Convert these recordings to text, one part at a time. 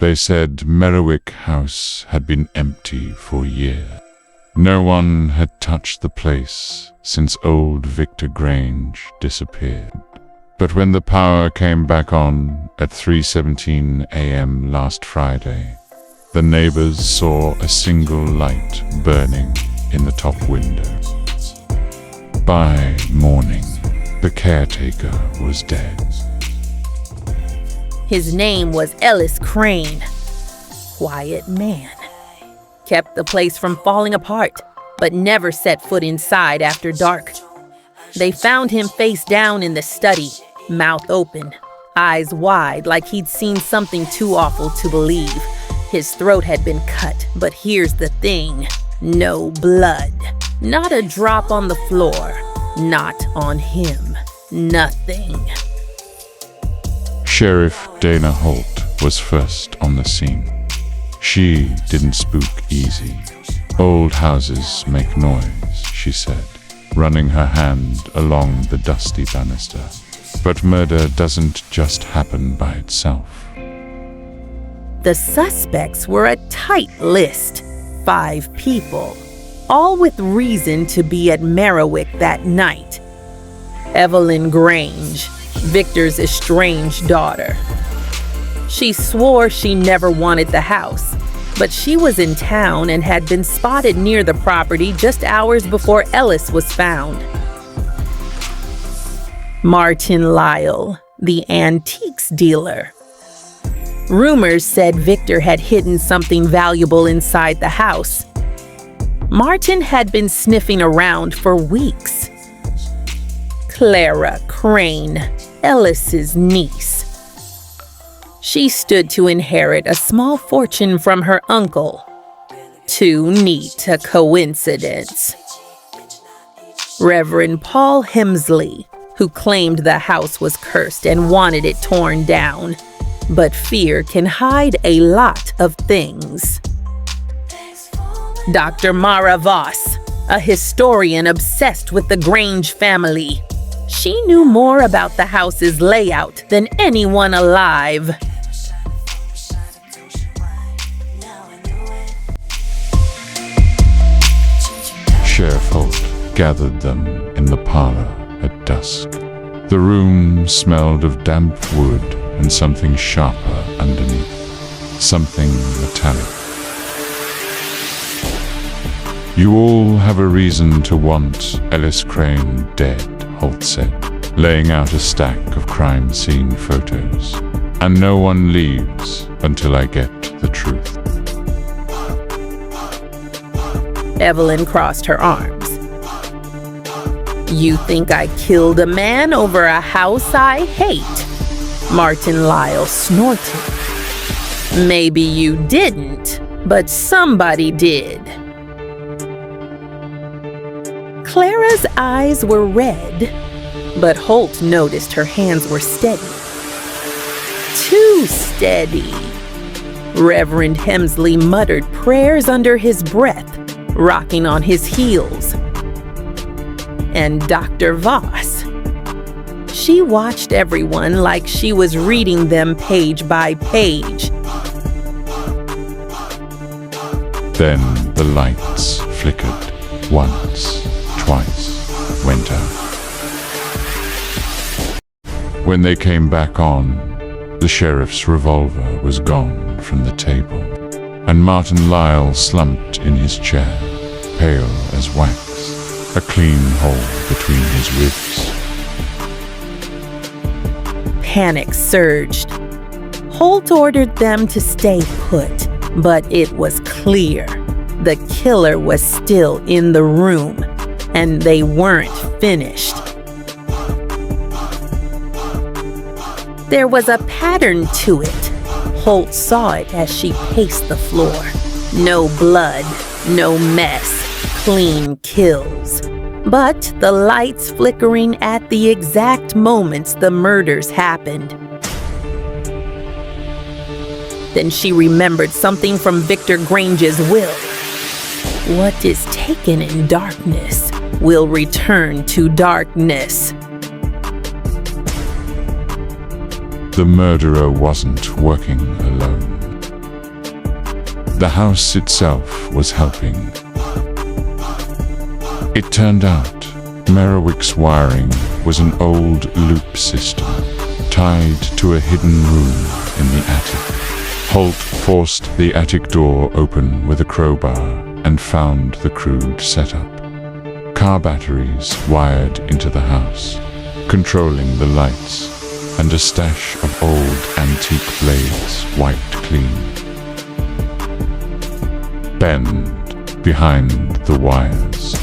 They said Marrowick house had been empty for years. No one had touched the place since old Victor Grange disappeared. But when the power came back on at 3:17 a.m. last Friday, the neighbors saw a single light burning in the top window. By morning, the caretaker was dead. His name was Ellis Crane. Quiet man. Kept the place from falling apart, but never set foot inside after dark. They found him face down in the study, mouth open, eyes wide like he'd seen something too awful to believe. His throat had been cut, but here's the thing. No blood. Not a drop on the floor. Not on him. Nothing. Sheriff Dana Holt was first on the scene. She didn't spook easy. Old houses make noise, she said, running her hand along the dusty banister. But murder doesn't just happen by itself. The suspects were a tight list, 5 people, all with reason to be at Marrowick that night. Evelyn Grange, Victor's estranged daughter. She swore she never wanted the house, but she was in town and had been spotted near the property just hours before Ellis was found. Martin Lyle, the antiques dealer. Rumors said Victor had hidden something valuable inside the house. Martin had been sniffing around for weeks. Clara Crane, Ellis's niece. She stood to inherit a small fortune from her uncle. Too neat a coincidence. Reverend Paul Hemsley, who claimed the house was cursed and wanted it torn down. But fear can hide a lot of things. Dr. Mara Voss, a historian obsessed with the Grange family. She knew more about the house's layout than anyone alive. Sheriff Holt gathered them in the parlor at dusk. The room smelled of damp wood and something sharper underneath, something metallic. You all have a reason to want Ellis Crane dead, Holt said, laying out a stack of crime scene photos. And no one leaves until I get the truth. Evelyn crossed her arms. You think I killed a man over a house I hate? Martin Lyle snorted. Maybe you didn't, but somebody did. Clara's eyes were red, but Holt noticed her hands were steady. Too steady. Reverend Hemsley muttered prayers under his breath, rocking on his heels. And Dr. Voss. She watched everyone like she was reading them page by page. Then the lights flickered once, twice, went out. When they came back on, the sheriff's revolver was gone from the table, and Martin Lyle slumped in his chair, pale as wax, a clean hole between his ribs. Panic surged. Holt ordered them to stay put, but it was clear the killer was still in the room, and they weren't finished. There was a pattern to it. Holt saw it as she paced the floor. No blood, no mess, clean kills. But the lights flickering at the exact moments the murders happened. Then she remembered something from Victor Grange's will. What is taken in darkness will return to darkness. The murderer wasn't working alone. The house itself was helping. It turned out Marrowick's wiring was an old loop system tied to a hidden room in the attic. Holt forced the attic door open with a crowbar and found the crude setup. Car batteries wired into the house, controlling the lights, and a stash of old antique blades wiped clean. Bend behind the wires,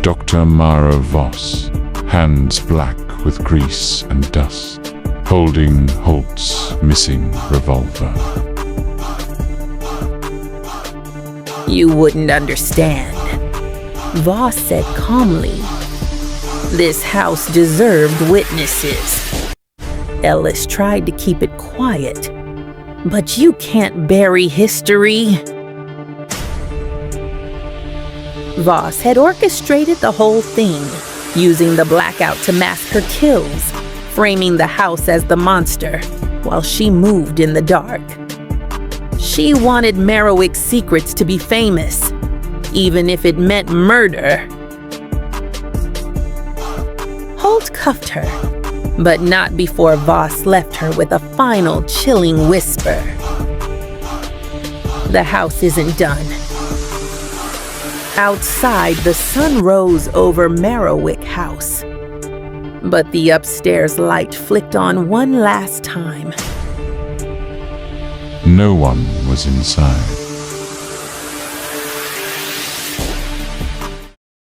Dr. Mara Voss, hands black with grease and dust, holding Holt's missing revolver. You wouldn't understand, Voss said calmly. This house deserved witnesses. Ellis tried to keep it quiet, but you can't bury history. Voss had orchestrated the whole thing, using the blackout to mask her kills, framing the house as the monster, while she moved in the dark. She wanted Marrowick's secrets to be famous, even if it meant murder. Holt cuffed her, but not before Voss left her with a final chilling whisper. The house isn't done. Outside, the sun rose over Marrowick House, but the upstairs light flicked on one last time. No one was inside.